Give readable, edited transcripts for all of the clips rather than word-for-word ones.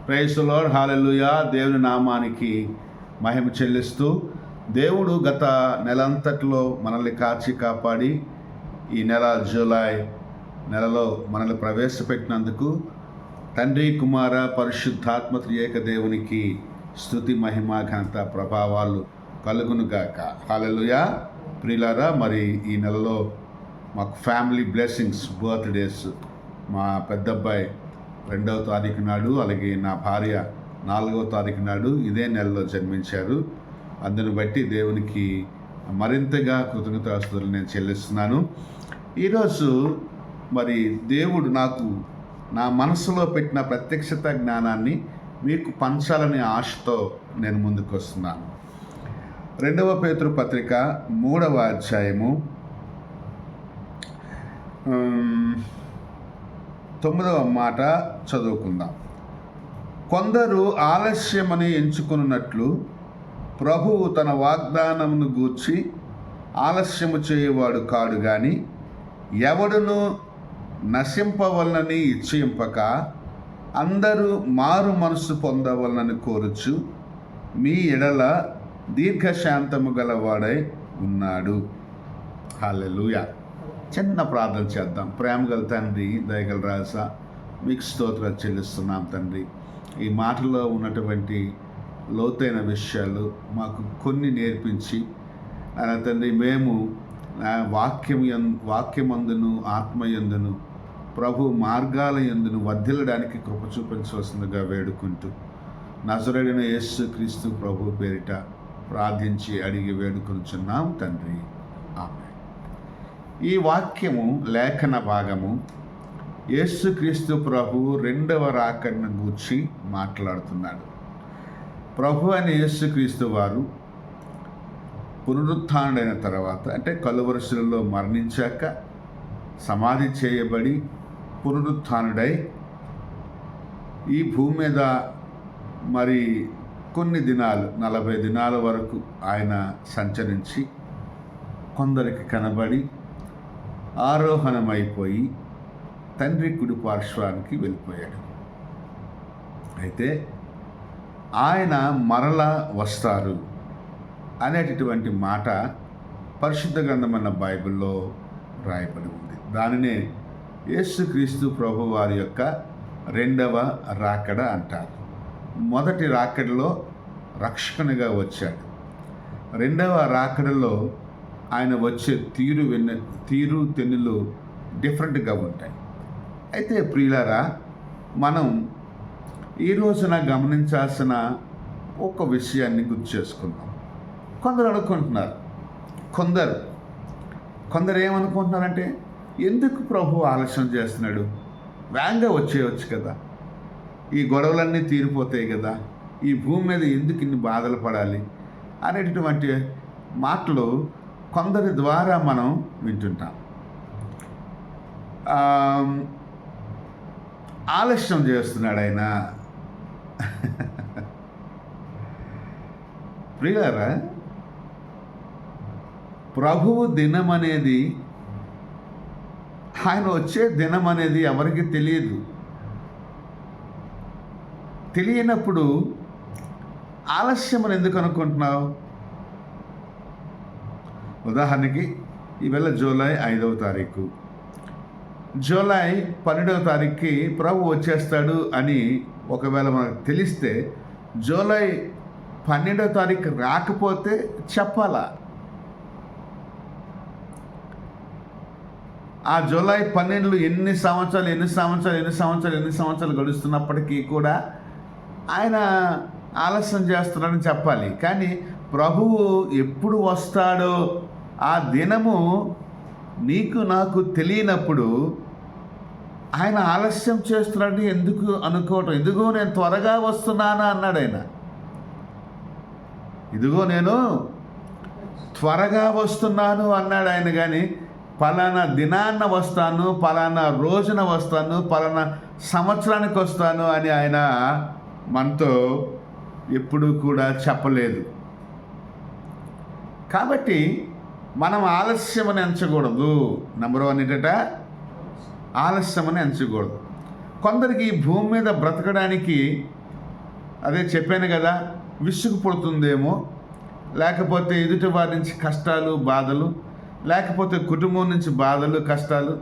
Praise the lord, హల్లెలూయా. దేవుని నామానికి మహిమ చెల్లిస్తూ, దేవుడు గత నెలంతట్లో మనల్ని కాచి కాపాడి ఈ నెల జూలై నెలలో మనల్ని ప్రవేశపెట్టినందుకు తండ్రి, కుమార, పరిశుద్ధాత్మ త్రియేక దేవునికి స్తుతి, మహిమ, ఘనత, ప్రభావాలు కలుగునుగాక. హల్లెలూయా. ప్రియులారా, మరి ఈ నెలలో మాకు ఫ్యామిలీ బ్లెస్సింగ్స్, బర్త్డేస్. మా పెద్దబ్బాయి 2వ తారీఖు నాడు, అలాగే నా భార్య 4వ తారీఖు నాడు ఇదే నెలలో జన్మించారు. అందుని బట్టి దేవునికి మరింతగా కృతజ్ఞతాస్తుతులు నేను చెల్లిస్తున్నాను. ఈరోజు మరి దేవుడు నాకు నా మనసులో పెట్టిన ప్రత్యక్షత జ్ఞానాన్ని మీకు పంచాలనే ఆశతో నేను ముందుకు వస్తున్నాను. 2వ పేతురు పత్రిక 3వ అధ్యాయము 9వ మాట చదువుకుందాం. కొందరు ఆలస్యమని ఎంచుకున్నట్లు ప్రభువు తన వాగ్దానమును గూర్చి ఆలస్యము చేయవాడు కాడు గాని, ఎవడును నశింపవలనని ఇచ్చయింపక అందరూ మారు మనసు పొందవలనని కోరుచు మీ ఎడల దీర్ఘశాంతము గలవాడై ఉన్నాడు. హల్లెలూయా. చిన్న ప్రార్థన చేద్దాం. ప్రేమగల తండ్రి, దయగల రాజా, మీకు స్తోత్రాలు చెల్లిస్తున్నాం తండ్రి. ఈ మాటలో ఉన్నటువంటి లోతైన విషయాలు కొన్ని నేర్పించి తండ్రి, మేము వాక్యమందును ఆత్మయందును ప్రభు మార్గాల యందును వర్ధిల్లడానికి కృప చూపించవలసిందిగా వేడుకుంటూ నజరేయుడైన యేసు క్రీస్తు ప్రభు పేరిట ప్రార్థించి అడిగి వేడుకొనుచున్నాం తండ్రి. ఆమేన్. ఈ వాక్యము లేఖన భాగము యేసుక్రీస్తు ప్రభు 2వ రాకడను గూర్చి మాట్లాడుతున్నాడు. ప్రభు అని యేసుక్రీస్తు వారు పునరుత్థానుడైన తర్వాత, అంటే కలువరి మరణించాక సమాధి చేయబడి పునరుత్థానుడై ఈ భూమి మీద మరి కొన్ని దినాలు, 40 దినాల వరకు ఆయన సంచరించి కొందరికి కనబడి ఆరోహణమైపోయి తండ్రి కుడి పార్శ్వానికి వెళ్ళిపోయాడు. అయితే ఆయన మరలా వస్తారు అనేటటువంటి మాట పరిశుద్ధ గ్రంథమైన బైబిల్లో రాయబడి ఉంది. దానినే యేసుక్రీస్తు ప్రభు వారి యొక్క 2వ రాకడ అంటారు. మొదటి రాకడలో రక్షకునిగా వచ్చాడు. 2వ రాకడలో ఆయన వచ్చే తీరు తెన్నులు డిఫరెంట్గా ఉంటాయి. అయితే ప్రియులారా, మనం ఈ రోజున గమనించాల్సిన ఒక విషయాన్ని గుర్తు చేసుకుందాం. కొందరు అనుకుంటున్నారు, కొందరు ఏమనుకుంటున్నారంటే, ఎందుకు ప్రభు ఆలస్యం చేస్తున్నాడు, వేగంగా వచ్చేయచ్చు కదా, ఈ గొడవలన్నీ తీరిపోతాయి కదా, ఈ భూమి మీద ఎందుకు ఇన్ని బాధలు పడాలి అనేటటువంటి మాటలు కొందరి ద్వారా మనం వింటుంటాం. ఆలస్యం చేస్తున్నాడు ఆయన. ప్రియులారా, ప్రభువు దినం అనేది, ఆయన వచ్చే దినం అనేది ఎవరికి తెలియదు. తెలియనప్పుడు ఆలస్యం అని ఎందుకు అనుకుంటున్నావు? ఉదాహరణకి ఈవేళ జూలై 5వ తారీఖు, జూలై 12వ తారీఖుకి ప్రభు వచ్చేస్తాడు అని ఒకవేళ మనకు తెలిస్తే, జూలై 12వ తారీఖు రాకపోతే చెప్పాలా? ఆ జూలై 12 ఎన్ని సంవత్సరాలు గడుస్తున్నప్పటికీ కూడా ఆయన ఆలస్యం చేస్తున్నాడని చెప్పాలి. కానీ ప్రభువు ఎప్పుడు వస్తాడో ఆ దినము నీకు నాకు తెలియనప్పుడు ఆయన ఆలస్యం చేస్తున్నాడని ఎందుకు అనుకోవటం? ఇదిగో నేను త్వరగా వస్తున్నాను అన్నాడు ఆయన. ఇదిగో నేను త్వరగా వస్తున్నాను అన్నాడు ఆయన. కానీ పలానా దినాన్న వస్తాను, పలానా రోజున వస్తాను, పలానా సంవత్సరానికి వస్తాను అని ఆయన మనతో ఎప్పుడూ కూడా చెప్పలేదు. కాబట్టి మనం ఆలస్యమని ఎంచకూడదు. నెంబర్ 1 ఏంటట, ఆలస్యమని ఎంచకూడదు. కొందరికి ఈ భూమి మీద బ్రతకడానికి అదే చెప్పాను కదా, విసుగు పుడుతుందేమో, లేకపోతే ఎదుటి వారి నుంచి కష్టాలు బాధలు, లేకపోతే కుటుంబం నుంచి బాధలు కష్టాలు,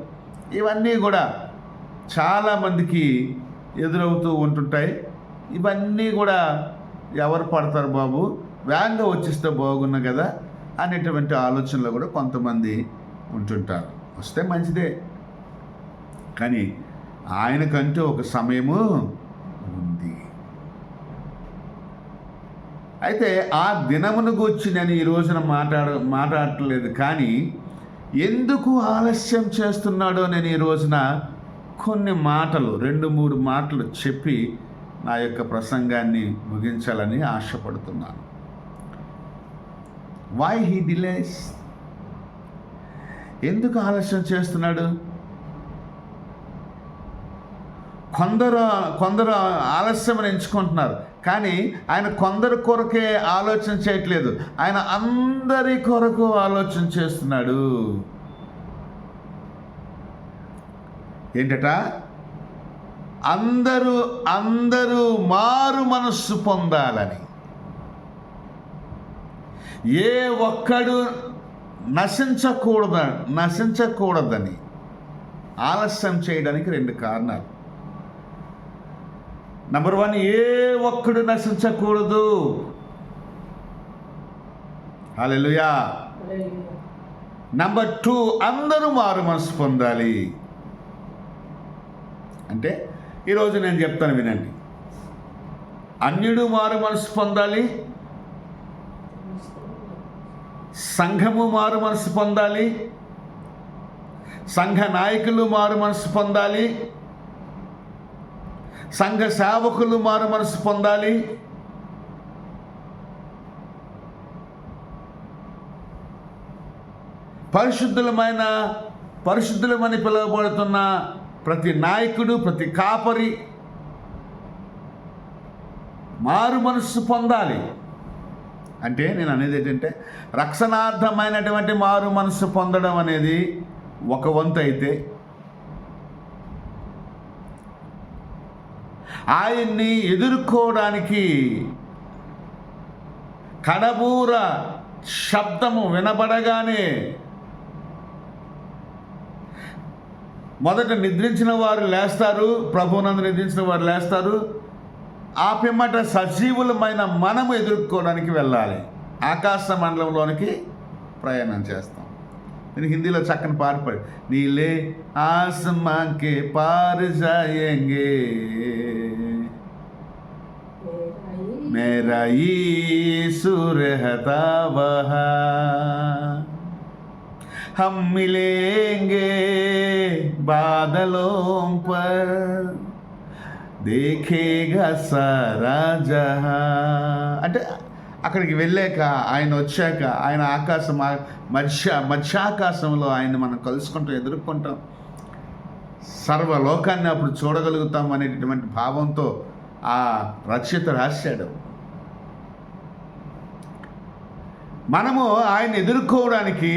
ఇవన్నీ కూడా చాలామందికి ఎదురవుతూ ఉంటుంటాయి. ఇవన్నీ కూడా ఎవరు పడతారు బాబు, వేగంగా వచ్చేస్తే బాగున్నా కదా అనేటువంటి ఆలోచనలో కూడా కొంతమంది ఉంటుంటారు. వస్తే మంచిదే, కానీ ఆయనకంటూ ఒక సమయము ఉంది. అయితే ఆ దినమును గురించి నేను ఈ రోజున మాట్లాడట్లేదు, కానీ ఎందుకు ఆలస్యం చేస్తున్నాడో నేను ఈ రోజున కొన్ని మాటలు 2-3 మాటలు చెప్పి నా యొక్క ప్రసంగాన్ని ముగించాలని ఆశపడుతున్నాను. Why he delays? ఎందుకు ఆలస్యం చేస్తున్నాడు? కొందరు ఆలస్యం ఎంచుకుంటున్నారు, కానీ ఆయన కొందరి కొరకే ఆలోచన చేయట్లేదు, ఆయన అందరి కొరకు ఆలోచన చేస్తున్నాడు. ఏంటట? అందరూ మారు మనస్సు పొందాలని, ఏ ఒక్కడు నశించకూడదని ఆలస్యం చేయడానికి 2 కారణాలు. నంబర్ 1, ఏ ఒక్కడు నశించకూడదు. హల్లెలూయా. నంబర్ 2, అందరూ మారు మనసు పొందాలి. అంటే ఈరోజు నేను చెప్తాను వినండి. అన్యుడు మారు మనసు పొందాలి, సంఘము మారు మనసు పొందాలి, సంఘ నాయకులు మారు మనసు పొందాలి, సంఘ సేవకులు మారు మనసు పొందాలి, పరిశుద్ధులమని పిలువబడుతున్న ప్రతి నాయకుడు, ప్రతి కాపరి మారు మనస్సు పొందాలి. అంటే నేను అనేది ఏంటంటే, రక్షణార్థమైనటువంటి మారు మనస్సు పొందడం అనేది ఒక వంతు అయితే, ఆయన్ని ఎదుర్కోవడానికి కడబూర శబ్దము వినబడగానే మొదట నిద్రించిన వారు లేస్తారు, ప్రభువునందు నిద్రించిన వారు లేస్తారు. ఆ పిమ్మట సజీవులమైన మనము ఎదుర్కోవడానికి వెళ్ళాలి, ఆకాశ మండలంలోనికి ప్రయాణం చేస్తాం. నేను హిందీలో చక్కని పాట పాడి, నీలే ఆసమాన్కే పార్ జాయేంగే मेरा यीशु रहता वहाँ, हम मिलेंगे बादलों पर, देखेगा सारा जहां. అంటే అక్కడికి వెళ్ళాక, ఆయన వచ్చాక, ఆయన ఆకాశం మధ్యాకాశంలో ఆయన మనం కలుసుకుంటాం, ఎదుర్కొంటాం, సర్వలోకాన్ని అప్పుడు చూడగలుగుతాం అనేటటువంటి భావంతో ఆ రచయిత రాశాడు. మనము ఆయన ఎదుర్కోవడానికి,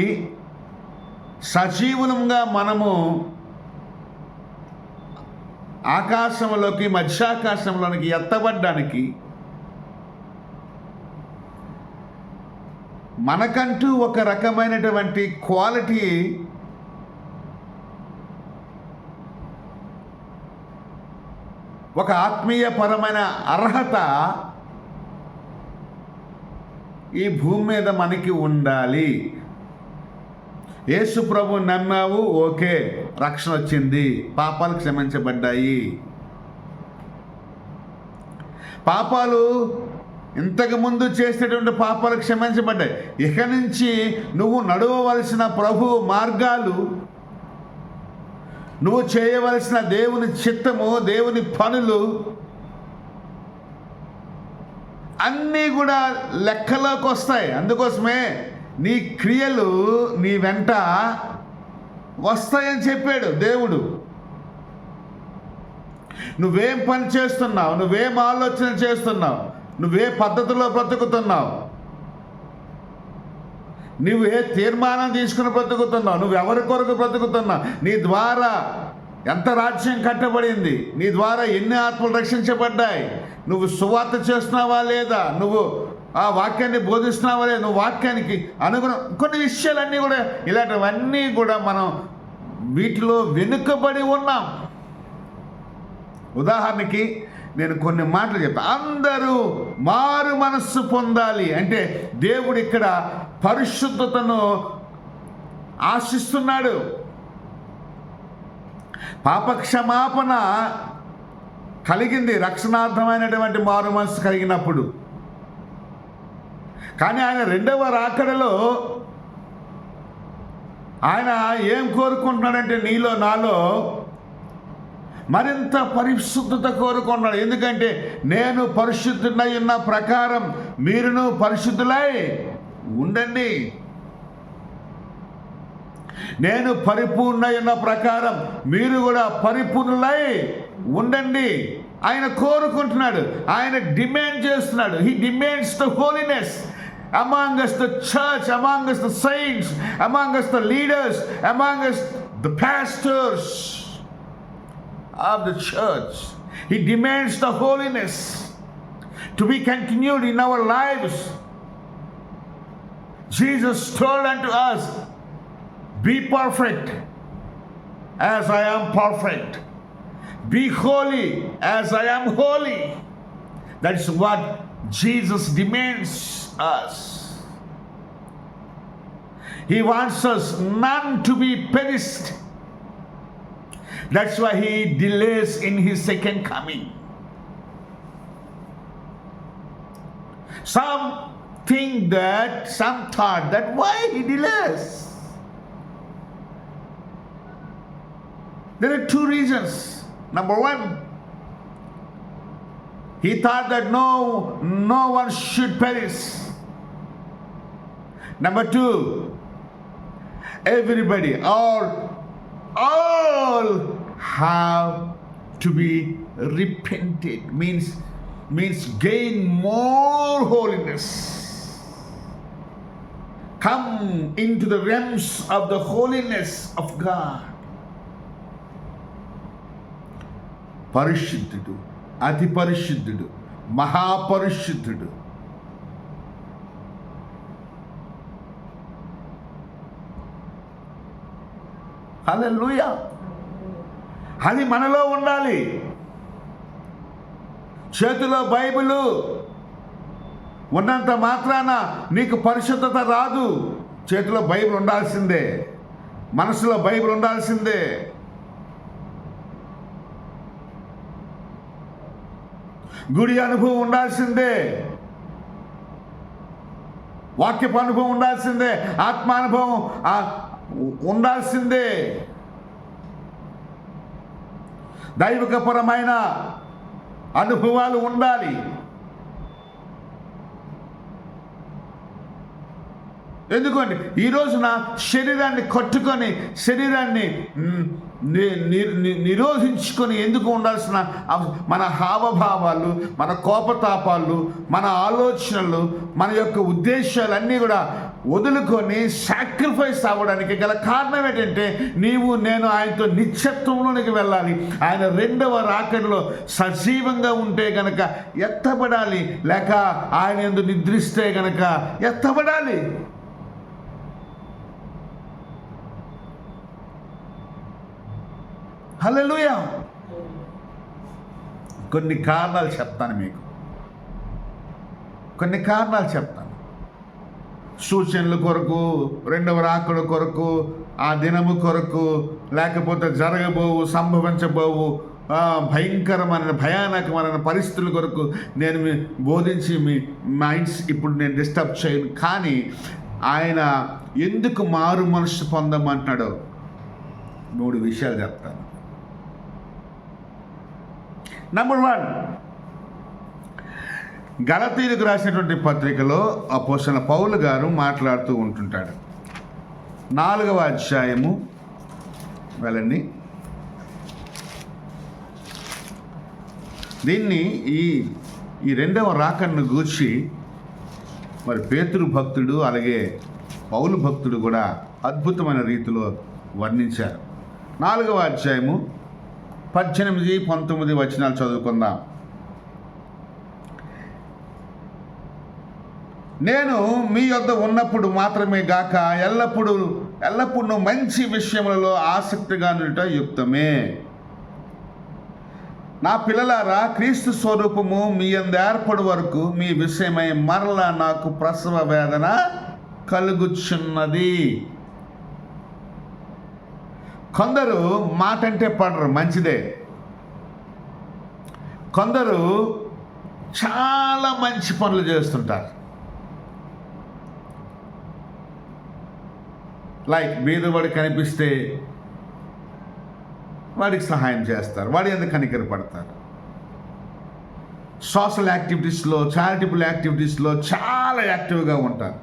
సజీవులంగా మనము ఆకాశంలోకి, మధ్యాకాశంలోనికి ఎత్తబడ్డానికి మనకంటూ ఒక రకమైనటువంటి క్వాలిటీ, ఒక ఆత్మీయపరమైన అర్హత ఈ భూమి మీద మనకి ఉండాలి. యేసు ప్రభు నమ్మావు, ఓకే, రక్షణ వచ్చింది, పాపాలు క్షమించబడ్డాయి. పాపాలు ఇంతకుముందు చేసేటువంటి పాపాలు క్షమించబడ్డాయి. ఇక నుంచి నువ్వు నడవవలసిన ప్రభు మార్గాలు, నువ్వు చేయవలసిన దేవుని చిత్తము, దేవుని పనులు అన్నీ కూడా లెక్కలోకి వస్తాయి. అందుకోసమే నీ క్రియలు నీ వెంట వస్తాయని చెప్పాడు దేవుడు. నువ్వేం పని చేస్తున్నావు, నువ్వేం ఆలోచన చేస్తున్నావు, నువ్వే పద్ధతిలో బ్రతుకుతున్నావు, నువ్వు ఏ తీర్మానం తీసుకుని బ్రతుకుతున్నావు, నువ్వెవరి కొరకు బ్రతుకుతున్నావు, నీ ద్వారా ఎంత రాజ్యం కట్టబడింది, నీ ద్వారా ఎన్ని ఆత్మలు రక్షించబడ్డాయి, నువ్వు సువార్త చేస్తున్నావా లేదా, నువ్వు ఆ వాక్యాన్ని బోధిస్తున్నావా లేదా, నువ్వు వాక్యానికి అనుగుణం కొన్ని విషయాలన్నీ కూడా, ఇలాంటివన్నీ కూడా మనం వీటిలో వెనుకబడి ఉన్నాం. ఉదాహరణకి నేను కొన్ని మాటలు చెప్తాను. అందరూ మారు మనస్సు పొందాలి అంటే దేవుడు ఇక్కడ పరిశుద్ధతను ఆశిస్తున్నాడు. పాపక్షమాపణ కలిగింది రక్షణార్థమైనటువంటి మారు మనసు కలిగినప్పుడు. కానీ ఆయన రెండవ రాకడలో ఆయన ఏం కోరుకుంటున్నాడంటే నీలో నాలో మరింత పరిశుద్ధత కోరుకుంటున్నాడు. ఎందుకంటే నేను పరిశుద్ధుడై ఉన్న ప్రకారం మీరును పరిశుద్ధులై ఉండండి. నేను పరిపూర్ణై ఉన్న ప్రకారం మీరు కూడా పరిపూర్ణులై ఉండండి. ఆయన కోరుకుంటున్నాడు, ఆయన డిమాండ్ చేస్తున్నాడు. He demands the holiness among us the church, among us the saints, among us the leaders, among us the pastors of the church. He demands the holiness to be continued in our lives. Jesus told unto us, be perfect as I am perfect. Be holy as I am holy. That's what Jesus demands us. He wants us none to be perished. That's why he delays in his second coming. Some thought that why he delays. There are two reasons. Number one, he thought that no one should perish. Number two, everybody or all have to be repented. Means gain more holiness. Come into the realms of the holiness of God. పరిశుద్ధుడు, అతి పరిశుద్ధుడు, మహాపరిశుద్ధుడు. హల్లెలూయా. అది మనలో ఉండాలి. చేతిలో Bible ఉన్నంత మాత్రాన నీకు పరిశుద్ధత రాదు. చేతిలో బైబిల్ ఉండాల్సిందే, మనసులో బైబిల్ ఉండాల్సిందే. గుడి అనుభవం ఉండాల్సిందే, వాక్యపు అనుభవం ఉండాల్సిందే, ఆత్మానుభవం ఉండాల్సిందే, దైవికపరమైన అనుభవాలు ఉండాలి. ఎందుకంటే ఈ రోజున శరీరాన్ని కట్టుకొని శరీరాన్ని నిరోధించుకొని ఎందుకు ఉండాల్సిన మన హావభావాలు, మన కోపతాపాలు, మన ఆలోచనలు, మన యొక్క ఉద్దేశాలన్నీ కూడా వదులుకొని సాక్రిఫైస్ అవ్వడానికి గల కారణం ఏంటంటే నీవు నేను ఆయనతో నిత్యత్వంలోనికి వెళ్ళాలి. ఆయన రెండవ రాకడలో సజీవంగా ఉంటే గనక ఎత్తబడాలి, లేక ఆయన యందు నిద్రిస్తే గనక ఎత్తబడాలి. హల్లెలూయా. కొన్ని కారణాలు చెప్తాను మీకు, కొన్ని కారణాలు చెప్తాను. సూచనల కొరకు, రెండవ రాకడ కొరకు, ఆ దినము కొరకు, లేకపోతే జరగబోవు సంభవించబోవు భయానకమైన పరిస్థితుల కొరకు నేను బోధించి మీ మైండ్స్ ఇప్పుడు నేను డిస్టర్బ్ చేయను. కానీ ఆయన ఎందుకు మారు మనసు పొందమంటున్నాడో 3 విషయాలు చెప్తాను. నంబర్ 1, గలతీయులకు రాసినటువంటి పత్రికలో అపోస్తలుడైన పౌలు గారు మాట్లాడుతూ ఉంటుంటాడు. 4వ అధ్యాయము వెళ్ళండి. దీన్ని ఈ రెండవ రాకడను గూర్చి మరి పేతురు భక్తుడు అలాగే పౌలు భక్తుడు కూడా అద్భుతమైన రీతిలో వర్ణించారు. 4వ అధ్యాయము 18, 19 వచనాలు చదువుకుందాం. నేను మీ యొద్ద ఉన్నప్పుడు మాత్రమే గాక ఎల్లప్పుడూ మంచి విషయములలో ఆసక్తిగా నుండుట యుక్తమే. నా పిల్లలారా, క్రీస్తు స్వరూపము మీ యందు ఏర్పడు వరకు మీ విషయమై మరలా నాకు ప్రసవ వేదన కలుగుచున్నది. కొందరు మాట అంటే పడరు, మంచిదే. కొందరు చాలా మంచి పనులు చేస్తుంటారు. లైక్ బీదవాడు కనిపిస్తే వాడికి సహాయం చేస్తారు, వాడి ఎందుకు కనికర పడతారు. సోషల్ యాక్టివిటీస్లో, చారిటబుల్ యాక్టివిటీస్లో చాలా యాక్టివ్గా ఉంటారు.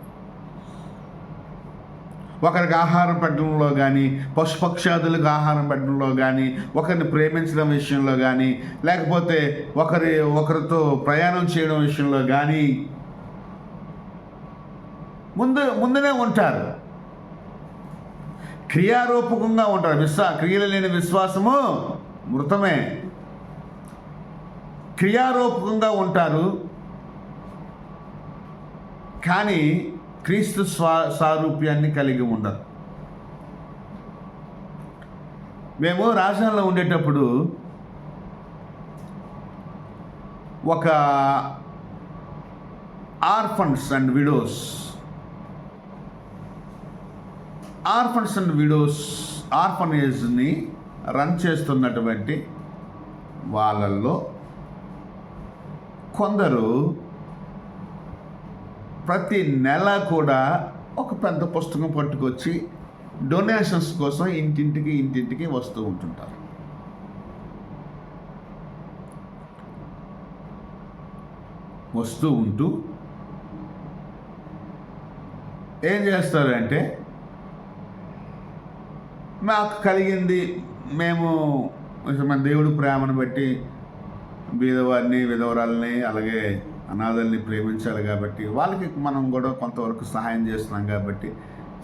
ఒకరికి ఆహారం పెట్టడంలో కానీ, పశుపక్షాదులకు ఆహారం పెట్టడంలో కానీ, ఒకరిని ప్రేమించడం విషయంలో కానీ, లేకపోతే ఒకరితో ప్రయాణం చేయడం విషయంలో కానీ ముందునే ఉంటారు. క్రియారూపకంగా ఉంటారు. క్రియలు లేని విశ్వాసము మృతమే. క్రియారూపకంగా ఉంటారు, కానీ క్రీస్తు సారూప్యాన్ని కలిగి ఉండరు. మేము రాజధానిలో ఉండేటప్పుడు ఒక ఆర్ఫన్స్ అండ్ విడోస్ ఆర్ఫనేజ్ని రన్ చేస్తున్నటువంటి వాళ్ళల్లో కొందరు ప్రతి నెల కూడా ఒక పెద్ద పుస్తకం పట్టుకొచ్చి డొనేషన్స్ కోసం ఇంటింటికి వస్తూ ఉంటుంటారు. వస్తూ ఉంటూ ఏం చేస్తారంటే, మాకు కలిగింది, మేము మన దేవుడి ప్రేమను బట్టి బీదవారిని, విధవరాలని, అలాగే అనాథల్ని ప్రేమించాలి కాబట్టి వాళ్ళకి మనం కూడా కొంతవరకు సహాయం చేస్తున్నాం కాబట్టి,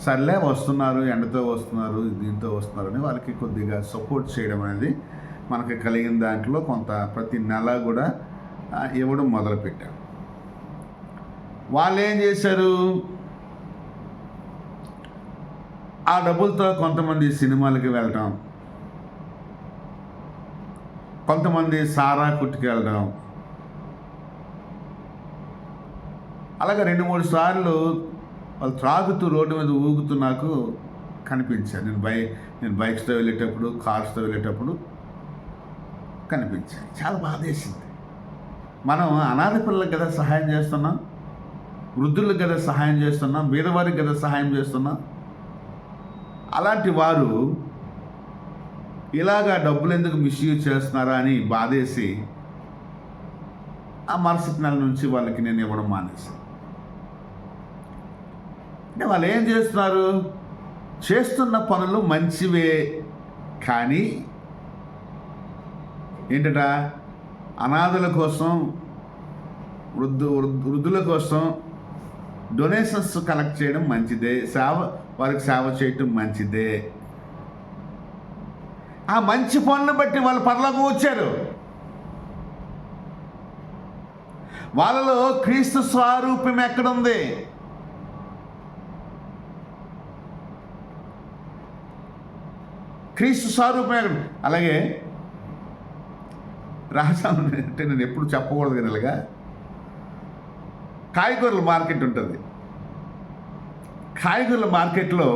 సర్లే వస్తున్నారు, ఎండతో వస్తున్నారు, దీంతో వస్తున్నారు అని వాళ్ళకి కొద్దిగా సపోర్ట్ చేయడం అనేది మనకి కలిగిన దాంట్లో కొంత ప్రతి నెల కూడా ఇవ్వడం మొదలుపెట్టాం. వాళ్ళు ఏం చేశారు, ఆ డబ్బులతో కొంతమంది సినిమాలకి వెళ్ళడం, కొంతమంది సారా కుట్టుకు వెళ్ళడం, అలాగే 2-3 సార్లు వాళ్ళు త్రాగుతూ రోడ్డు మీద ఊగుతూ నాకు కనిపించారు. నేను బైక్స్తో వెళ్ళేటప్పుడు, కార్స్తో వెళ్ళేటప్పుడు కనిపించాయి. చాలా బాధేసింది. మనం అనాథ పిల్లలకు కదా సహాయం చేస్తున్నాం, వృద్ధులకు కదా సహాయం చేస్తున్నాం, బీదవారికి కదా సహాయం చేస్తున్నాం. అలాంటి వారు ఇలాగా డబ్బులు ఎందుకు మిస్యూజ్ చేస్తున్నారా అని బాధేసి ఆ మరుసటి నెల నుంచి వాళ్ళకి నేను ఇవ్వడం మానేశాను. అంటే వాళ్ళు ఏం చేస్తున్నారు, చేస్తున్న పనులు మంచివే, కానీ ఏంటట, అనాథల కోసం, వృద్ధుల కోసం డొనేషన్స్ కలెక్ట్ చేయడం మంచిదే, వారికి సేవ చేయటం మంచిదే. ఆ మంచి పనులు బట్టి వాళ్ళు పరలోకం వచ్చారు. వాళ్ళలో క్రీస్తు స్వరూపం ఎక్కడుంది? క్రీస్తు స్వరూపం ఎక్కడ? అలాగే రాజాను అంటే నేను ఎప్పుడు చెప్పకూడదు కానీ, ఇలాగా కాయగూరల మార్కెట్ ఉంటుంది. కాయగూరల మార్కెట్లో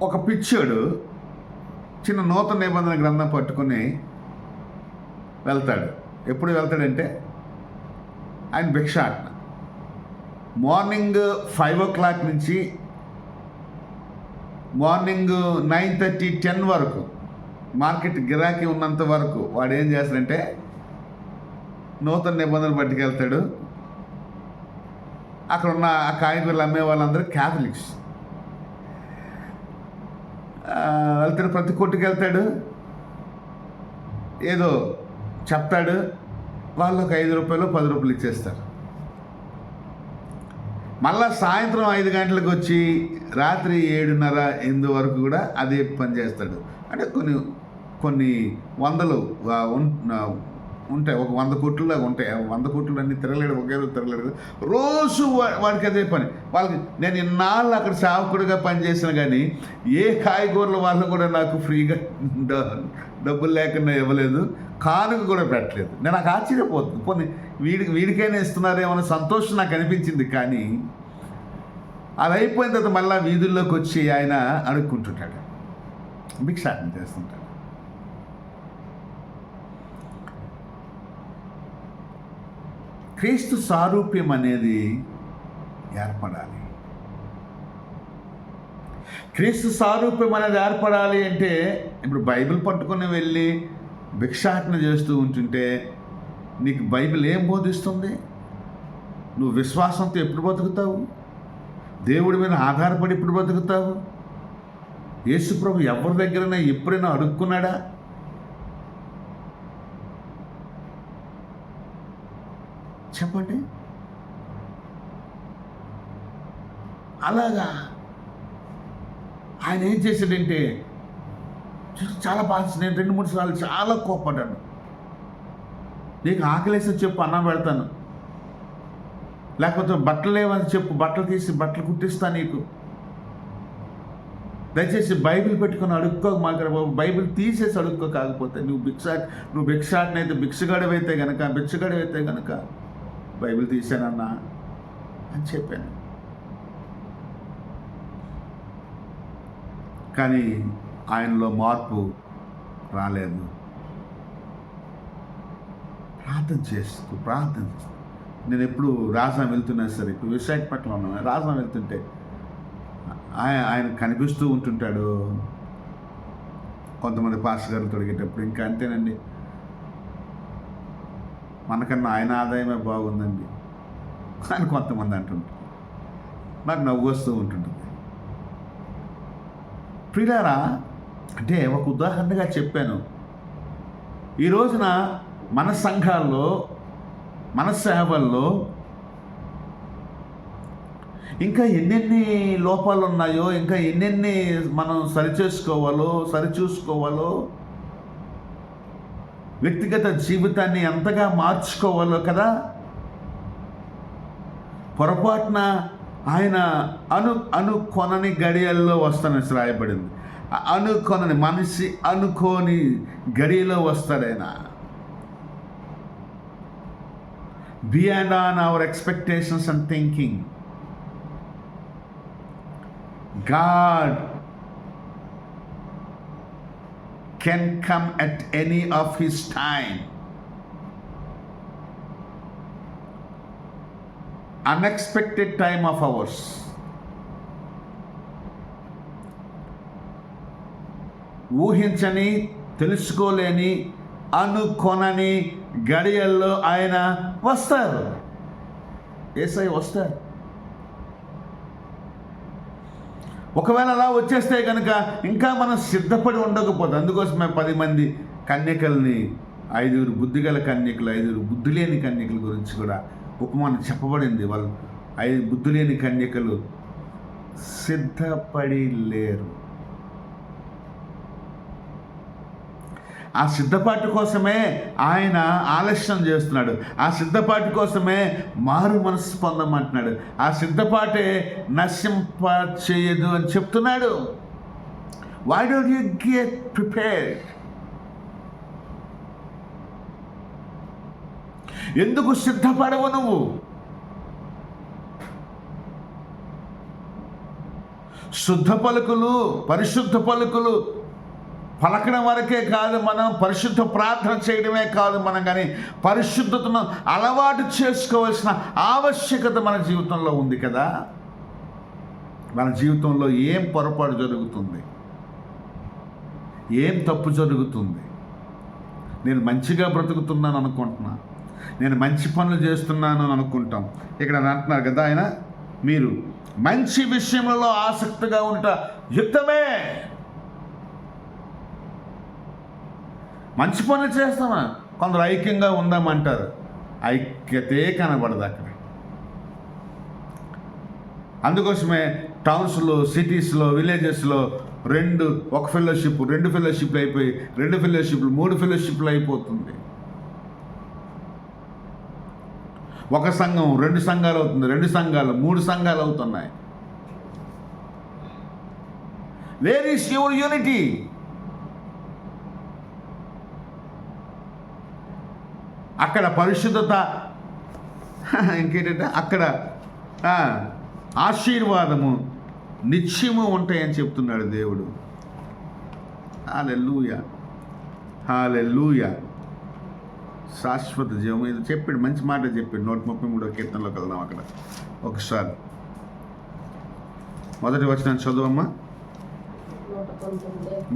ఒక పిచ్చోడు చిన్న నూతన నిబంధన గ్రంథం పట్టుకొని వెళ్తాడు. ఎప్పుడు వెళ్తాడంటే, ఆయన భిక్షాటన. మార్నింగ్ 5 o'clock నుంచి మార్నింగ్ 9:30, 10 వరకు మార్కెట్ గిరాకీ ఉన్నంత వరకు వాడు ఏం చేస్తాడంటే నూతన నిబంధనలు పట్టుకెళ్తాడు. అక్కడ ఉన్న ఆ కాయగూరలు అమ్మే వాళ్ళందరూ క్యాథలిక్స్. వెళ్తాడు, ప్రతి కొట్టుకు వెళ్తాడు, ఏదో చెప్తాడు, వాళ్ళకి 5 రూపాయలు 10 రూపాయలు ఇచ్చేస్తారు. మళ్ళా సాయంత్రం 5 గంటలకు వచ్చి రాత్రి 7:30, 8 వరకు కూడా అదే పని చేస్తాడు. అంటే కొన్ని వందలు ఉంటాయి, ఒక 100 కొట్లులాగా ఉంటాయి. 100 కొట్లు అన్నీ తిరగలేడు, ఒకే రోజు తిరగలేడు. రోజు వాడికి అదే పని. వాళ్ళకి నేను ఇన్నాళ్ళు అక్కడ సేవకుడిగా పనిచేసిన కానీ ఏ కాయగూరల వాళ్ళు కూడా నాకు ఫ్రీగా డబ్బులు లేకుండా ఇవ్వలేదు, కానుక కూడా పెట్టలేదు. నేను నాకు ఆశ్చర్యపోతుంది. పోనీ వీడికైనా ఇస్తున్నారేమో సంతోషం నాకు అనిపించింది. కానీ అది అయిపోయిన తర్వాత మళ్ళీ వీధుల్లోకి వచ్చి ఆయన అడుక్కుంటుంటాడు, భిక్షాటన చేస్తుంటాడు. క్రీస్తు సారూప్యం అనేది ఏర్పడాలి. క్రీస్తు సారూప్యం అనేది ఏర్పడాలి అంటే ఇప్పుడు బైబిల్ పట్టుకొని వెళ్ళి భిక్షాటన చేస్తూ ఉంటుంటే నీకు బైబిల్ ఏం బోధిస్తుంది? నువ్వు విశ్వాసంతో ఎప్పుడు బతుకుతావు? దేవుడి మీద ఆధారపడి ఎప్పుడు బతుకుతావు? యేసుప్రభు ఎవరి దగ్గరైనా ఎప్పుడైనా అడుక్కున్నాడా? చెప్పండి. అలాగా ఆయన ఏం చేశాడంటే చాలా బాధ. నేను 2-3 సార్లు చాలా కోపడ్డాను. నీకు ఆకలేసి చెప్పు, అన్నం పెడతాను. లేకపోతే బట్టలు లేవని చెప్పు, బట్టలు తీసి బట్టలు కుట్టిస్తాను నీకు. దయచేసి బైబిల్ పెట్టుకొని అడుక్కో మాకు బాబు. బైబిల్ తీసేసి అడుక్కో. కాకపోతే నువ్వు భిక్షాటనైతే భిక్షగాడివైతే గనక బైబిల్ తీసానన్నా అని చెప్పాను. కానీ ఆయనలో మార్పు రాలేదు. ప్రార్థన చేస్తూ నేను ఎప్పుడు రాజాం వెళ్తున్నా సరే, ఇప్పుడు విశాఖపట్నంలో ఉన్నాను, రాజాం వెళ్తుంటే ఆయన కనిపిస్తూ ఉంటుంటాడు. కొంతమంది పాస్టర్ గారు తొడిగేటప్పుడు ఇంకా అంతేనండి, మనకన్నా ఆయన ఆదాయమే బాగుందండి అని కొంతమంది అంటుంటారు. నాకు నవ్వు వస్తూ ఉంటుంటుంది. ప్రియులారా, అంటే ఒక ఉదాహరణగా చెప్పాను. ఈ రోజున మన సంఘాల్లో, మన సేవల్లో ఇంకా ఎన్నెన్ని లోపాలు ఉన్నాయో, ఇంకా ఎన్నెన్ని మనం సరిచూసుకోవాలో, వ్యక్తిగత జీవితాన్ని ఎంతగా మార్చుకోవాలో కదా. పొరపాటున ఆయన అనుకొనని గడియల్లో వస్తానని రాయబడింది. మనిషి అనుకోని గడియలో వస్తాడైన. Beyond on our expectations and thinking. God can come at any of his time. Unexpected time of ours. ఊహించని, తెలుసుకోలేని, అనుకొనని గడియల్లో ఆయన వస్తారు. యేసయ్య వస్తారు. ఒకవేళ అలా వచ్చేస్తే కనుక ఇంకా మనం సిద్ధపడి ఉండకపోతే, అందుకోసమే 10 మంది కన్యకల్ని, 5 బుద్ధిగల కన్యకలు, 5 బుద్ధి లేని కన్యకల గురించి కూడా ఉపమానం చెప్పబడింది. వాళ్ళు 5 బుద్ధి లేని కన్యకలు సిద్ధపడి లేరు. ఆ సిద్ధపాటు కోసమే ఆయన ఆలస్యం చేస్తున్నాడు. ఆ సిద్ధపాటు కోసమే మారు మనసు పొందమంటున్నాడు. ఆ సిద్ధపాటే నశింప చేయదు అని చెప్తున్నాడు. Why don't you get prepared? ఎందుకు సిద్ధపడవు నువ్వు? శుద్ధ పలుకులు, పరిశుద్ధ పలుకులు పలకడం వరకే కాదు, మనం పరిశుద్ధ ప్రార్థన చేయడమే కాదు, మనం కానీ పరిశుద్ధతను అలవాటు చేసుకోవాల్సిన ఆవశ్యకత మన జీవితంలో ఉంది కదా. మన జీవితంలో ఏం పొరపాటు జరుగుతుంది, ఏం తప్పు జరుగుతుంది? నేను మంచిగా బ్రతుకుతున్నాను అనుకుంటున్నా, నేను మంచి పనులు చేస్తున్నాను అని అనుకుంటాం. ఇక్కడ అంటున్నారు కదా ఆయన, మీరు మంచి విషయంలో ఆసక్తిగా ఉంటా యుక్తమే. మంచి పనులు చేస్తామా? కొందరు ఐక్యంగా ఉందామంటారు, ఐక్యతే కనబడదు అక్కడ. అందుకోసమే టౌన్స్లో, సిటీస్లో, విలేజెస్లో ఒక ఫెలోషిప్, 2 ఫెలోషిప్లు అయిపోయి 2 ఫెలోషిప్లు 3 ఫెలోషిప్లు అయిపోతుంది. ఒక సంఘం 2 సంఘాలు అవుతుంది, 2 సంఘాలు 3 సంఘాలు అవుతున్నాయి. Where is your unity? అక్కడ పరిశుద్ధత, ఇంకేంటంటే అక్కడ ఆశీర్వాదము నిత్యము ఉంటాయని చెప్తున్నాడు దేవుడు. హల్లెలూయా, హల్లెలూయా. శాశ్వత జీవం ఇది చెప్పాడు, మంచి మాట చెప్పాడు. 133వ కీర్తనలోకి వెళ్దాం. అక్కడ ఒకసారి మొదటి వచనం చదువమ్మా.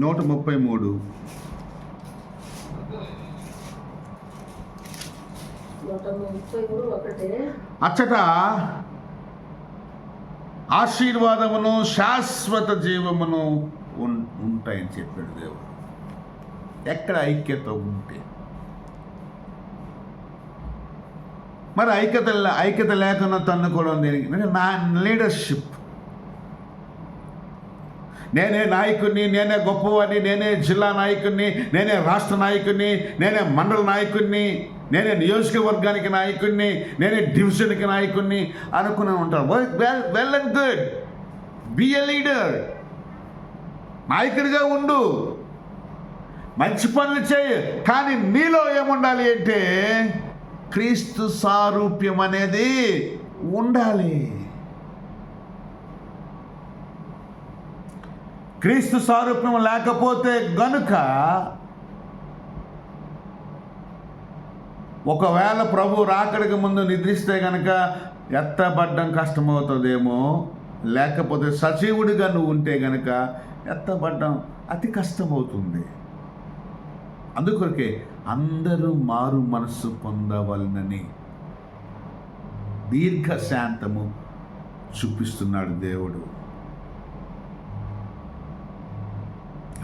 133. అచ్చట ఆశీర్వాదమును శాశ్వత జీవమును ఉంటాయని చెప్పాడు దేవుడు. ఎక్కడ ఐక్యత ఉంటే, మరి ఐక్యత లేకుండా తన్నుకోవడం దేనికి? నా లీడర్షిప్, నేనే నాయకుడిని, నేనే గొప్పవాడిని, నేనే జిల్లా నాయకుడిని, నేనే రాష్ట్ర నాయకుడిని, నేనే మండల నాయకుడిని, నేనే నియోజకవర్గానికి నాయకుడిని, నేనే డివిజన్కి నాయకుడిని అనుకుని ఉంటారు. Well and good, be a leader, నాయకుడిగా ఉండు, మంచి పనులు చేయి. కానీ నీలో ఏముండాలి అంటే క్రీస్తు సారూప్యం అనేది ఉండాలి. క్రీస్తు సారూప్యం లేకపోతే గనుక ఒకవేళ ప్రభు రాకడికి ముందు నిద్రిస్తే గనక ఎత్తబడ్డం కష్టమవుతుందేమో, లేకపోతే సజీవుడిగా నువ్వు ఉంటే గనక ఎత్తబడ్డం అతి కష్టమవుతుంది. అందుకొరకే అందరూ మారు మనస్సు పొందవలనని దీర్ఘశాంతము చూపిస్తున్నాడు దేవుడు.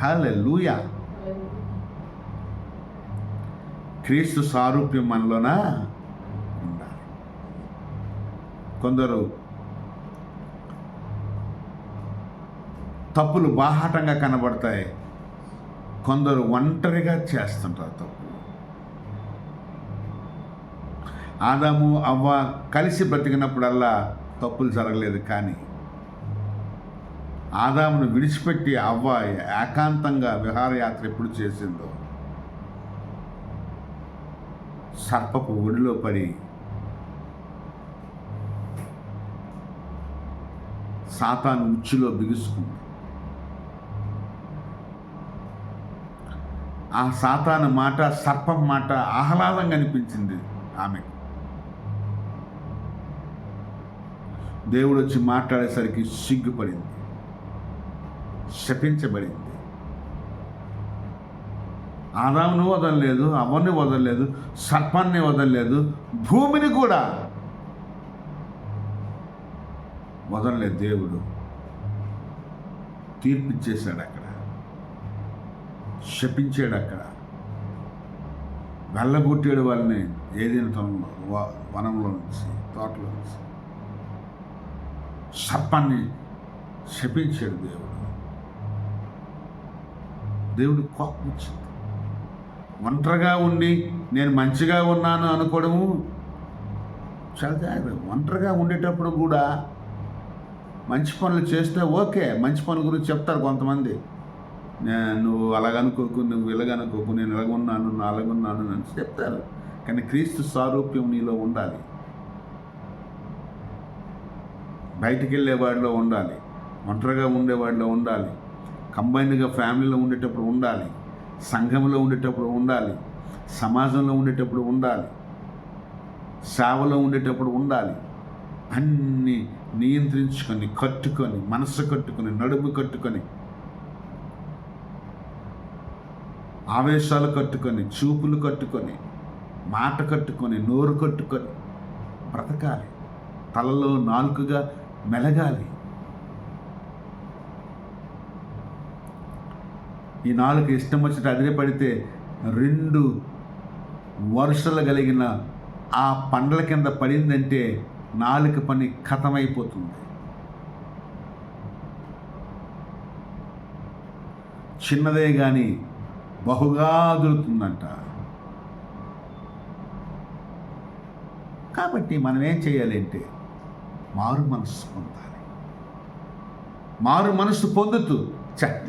హల్లెలూయా. క్రీస్తు సారూప్యం మనలోన ఉండాలి. కొందరు తప్పులు బాహాటంగా కనబడతాయి, కొందరు ఒంటరిగా చేస్తుంటారు తప్పులు. ఆదాము అవ్వ కలిసి బ్రతికినప్పుడల్లా తప్పులు జరగలేదు. కానీ ఆదామును విడిచిపెట్టి అవ్వ ఏకాంతంగా విహారయాత్ర ఎప్పుడు చేసిందో సర్పపు ఒడిలో పడి సాతాను ఉచ్చులో బిగుసుకుంది. ఆ సాతాను మాట, సర్పం మాట ఆహ్లాదంగా అనిపించింది ఆమెకు. దేవుడు వచ్చి మాట్లాడేసరికి సిగ్గుపడింది, శపించబడింది. ఆదామును వదలలేదు, అవ్వని వదలలేదు, సర్పాన్ని వదలలేదు, భూమిని కూడా వదలలేదు. దేవుడు తీర్పిచ్చేశాడు, అక్కడ శపించాడు, అక్కడ వెళ్ళగొట్టాడు వాళ్ళని ఏదైనా వనంలో నుంచి, తోటలో నుంచి. సర్పాన్ని శపించాడు దేవుడు. దేవుడు కోపం వచ్చింది. ఒంటరిగా ఉండి నేను మంచిగా ఉన్నాను అనుకోవడము చాలా జాగ్రత్త. ఒంటరిగా ఉండేటప్పుడు కూడా మంచి పనులు చేస్తే ఓకే, మంచి పనుల గురించి చెప్తారు కొంతమంది. నువ్వు అలాగనుకోకు, నువ్వు ఇలాగనుకోకు, నేను ఇలాగున్నాను, నువ్వు అలాగున్నాను అని చెప్తారు. కానీ క్రీస్తు సారూప్యం నీలో ఉండాలి. బయటికి వెళ్ళేవాడిలో ఉండాలి, ఒంటరిగా ఉండేవాడిలో ఉండాలి, కంబైన్డ్గా ఫ్యామిలీలో ఉండేటప్పుడు ఉండాలి, సంఘంలో ఉండేటప్పుడు ఉండాలి, సమాజంలో ఉండేటప్పుడు ఉండాలి, సేవలో ఉండేటప్పుడు ఉండాలి. అన్నీ నియంత్రించుకొని, కట్టుకొని, మనసు కట్టుకొని, నడుము కట్టుకొని, ఆవేశాలు కట్టుకొని, చూపులు కట్టుకొని, మాట కట్టుకొని, నోరు కట్టుకొని బ్రతకాలి. తలలో నాలుకగా మెలగాలి. ఈ నాలుగు ఇష్టం వచ్చినట్టు అదిరిపడితే 2 వరుసలు కలిగిన ఆ పండ్ల కింద పడిందంటే నాలుక పని ఖతమైపోతుంది. చిన్నదే కానీ బహుగా దొరుకుతుందంట. కాబట్టి మనం ఏం చేయాలి అంటే మారు మనసు పొందాలి. మారు మనసు పొందుతూ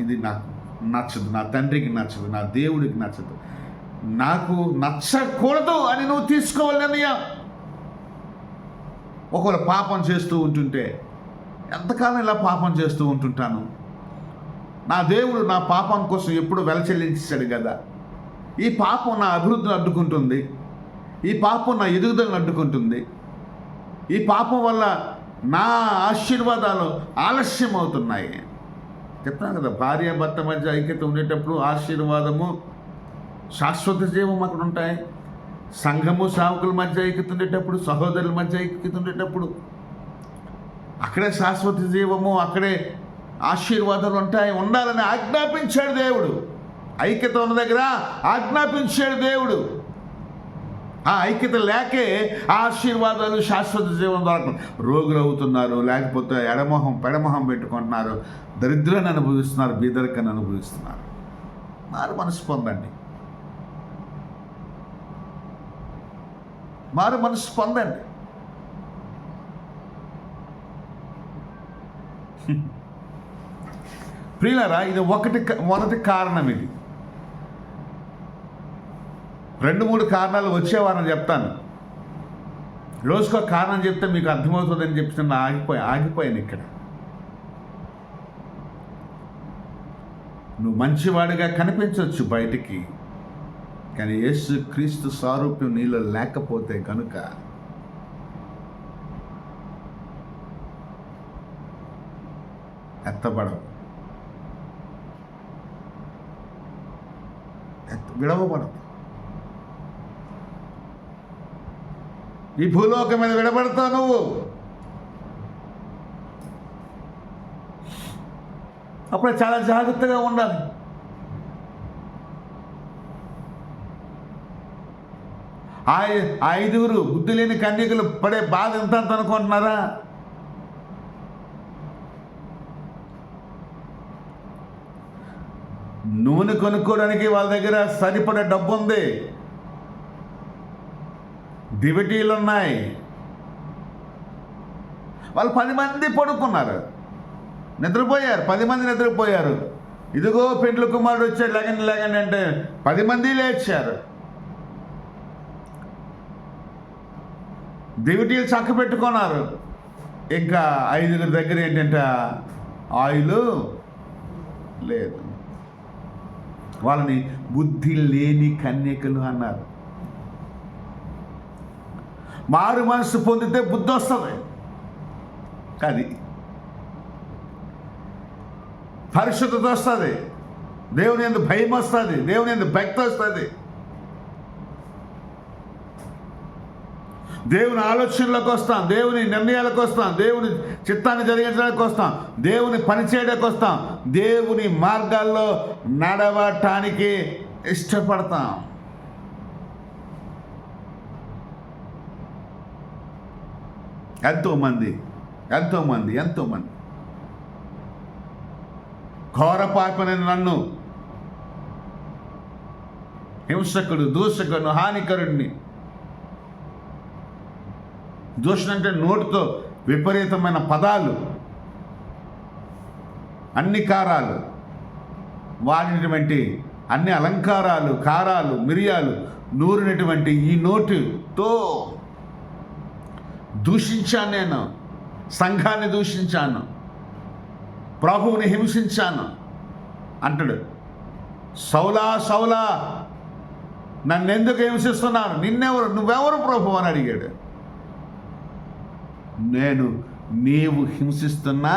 ఇది నాకు నచ్చదు, నా తండ్రికి నచ్చదు, నా దేవుడికి నచ్చదు, నాకు నచ్చకూడదు అని నువ్వు తీసుకోవాలి నిర్ణయం. ఒకవేళ పాపం చేస్తూ ఉంటుంటే, ఎంతకాలం ఇలా పాపం చేస్తూ ఉంటుంటాను, నా దేవుడు నా పాపం కోసం ఎప్పుడు వెలచెల్లించాడు కదా, ఈ పాపం నా అభివృద్ధిని అడ్డుకుంటుంది, ఈ పాపం నా ఎదుగుదలను అడ్డుకుంటుంది, ఈ పాపం వల్ల నా ఆశీర్వాదాలు ఆలస్యం అవుతున్నాయి. చెప్తాను కదా, భార్యాభర్త మధ్య ఐక్యత ఉండేటప్పుడు ఆశీర్వాదము, శాశ్వత జీవం అక్కడ ఉంటాయి. సంఘము సేవకుల మధ్య ఐక్యత ఉండేటప్పుడు, సహోదరుల మధ్య ఐక్యత ఉండేటప్పుడు అక్కడే శాశ్వత జీవము, అక్కడే ఆశీర్వాదాలు ఉంటాయి. ఉండాలని ఆజ్ఞాపించాడు దేవుడు. ఐక్యత ఉన్న దగ్గర ఆజ్ఞాపించాడు దేవుడు. ఆ ఐక్యత లేకే ఆశీర్వాదాలు, శాశ్వత జీవం దొరకడం. రోగులు అవుతున్నారు, లేకపోతే పెడమొహం పెట్టుకుంటున్నారు, దరిద్రాన్ని అనుభవిస్తున్నారు, బీదరికాన్ని అనుభవిస్తున్నారు. మారు మనసు పొందండి, మారు మనసు పొందండి. ప్రియులారా, ఇది మొదటి కారణం. ఇది 2-3 కారణాలు వచ్చేవారని చెప్తాను. రోజుకో కారణం చెప్తే మీకు అర్థమవుతుందని చెప్పి ఆగిపోయాను ఇక్కడ. నువ్వు మంచివాడిగా కనిపించవచ్చు బయటికి, కానీ యేసు క్రీస్తు సారూప్యం నీలో లేకపోతే కనుక ఎత్తబడవు, విడవబడవు. ఈ భూలోకం మీద విడబడతావు నువ్వు. అప్పుడు చాలా జాగ్రత్తగా ఉండాలి. ఆ 5 బుద్ధి లేని కన్యకలు పడే బాధ ఎంత అనుకుంటున్నారా? నూనె కొనుక్కోవడానికి వాళ్ళ దగ్గర సరిపడే డబ్బు ఉంది, దివిటీలు ఉన్నాయి. వాళ్ళు 10 మంది పడుకున్నారు, నిద్రపోయారు. 10 మంది నిద్రపోయారు. ఇదిగో పెండ్లి కుమారుడు వచ్చాడు, లేకండి అంటే 10 మంది లేచారు. దివిటీలు చక్క పెట్టుకున్నారు. ఇంకా 5 దగ్గర ఏంటంటే ఆయిల్ లేదు. వాళ్ళని బుద్ధి లేని కన్యకలు అన్నారు. మారు మనసు పొందితే బుద్ధి వస్తుంది, అది పరిశుద్ధత వస్తుంది, దేవుని యందు భయం వస్తుంది, దేవుని యందు భక్తి వస్తుంది, దేవుని ఆలోచనలకు వస్తాం, దేవుని నిర్ణయాలకు వస్తాం, దేవుని చిత్తాన్ని జరిగించడానికి వస్తాం, దేవుని పని చేయడానికి వస్తాం, దేవుని మార్గాల్లో నడవటానికి ఇష్టపడతాం. ఎంతోమంది ఘోర పాపిని నన్ను, హింసకుడు, దూషకుడు, హానికరుడిని, దూషణ అంటే నోటితో విపరీతమైన పదాలు, అన్ని కారాలు వాడినటువంటి అన్ని అలంకారాలు, కారాలు, మిరియాలు నూరినటువంటి ఈ నోటితో దూషించాను, నేను సంఘాన్ని దూషించాను, ప్రభువుని హింసించాను అంటాడు. సౌలా నన్నెందుకు హింసిస్తున్నాను, నువ్వెవరు ప్రభు అని అడిగాడు. నీవు హింసిస్తున్నా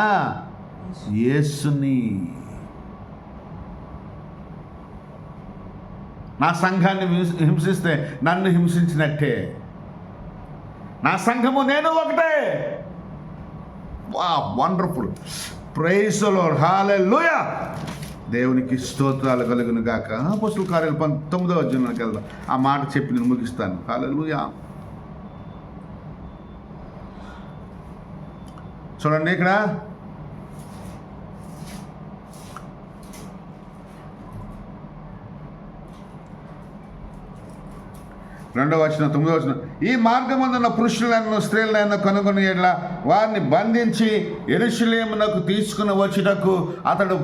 యేసుని. నా సంఘాన్ని హింసిస్తే నన్ను హింసించినట్టే, నా సంఘము నేను ఒకటే. వండర్ఫుల్, ప్రైజ్ ది లార్డ్, హల్లెలూయా. దేవునికి స్తోత్రాలు కలుగును గాక. అపోస్తలుల కార్యాలు 19వ అధ్యాయంలోకి వెళ్దాం. ఆ మాట చెప్పి నేను ముగిస్తాను. హల్లెలూయా. చూడండి, ఇక్కడ 9వ వచనం 9వ వచనం, ఈ మార్గమందున్న పురుషులను స్త్రీలను కనుగొని ఎడ్ల వారిని బంధించి యెరూషలేమునకు తీసుకుని వచ్చుటకు అతడు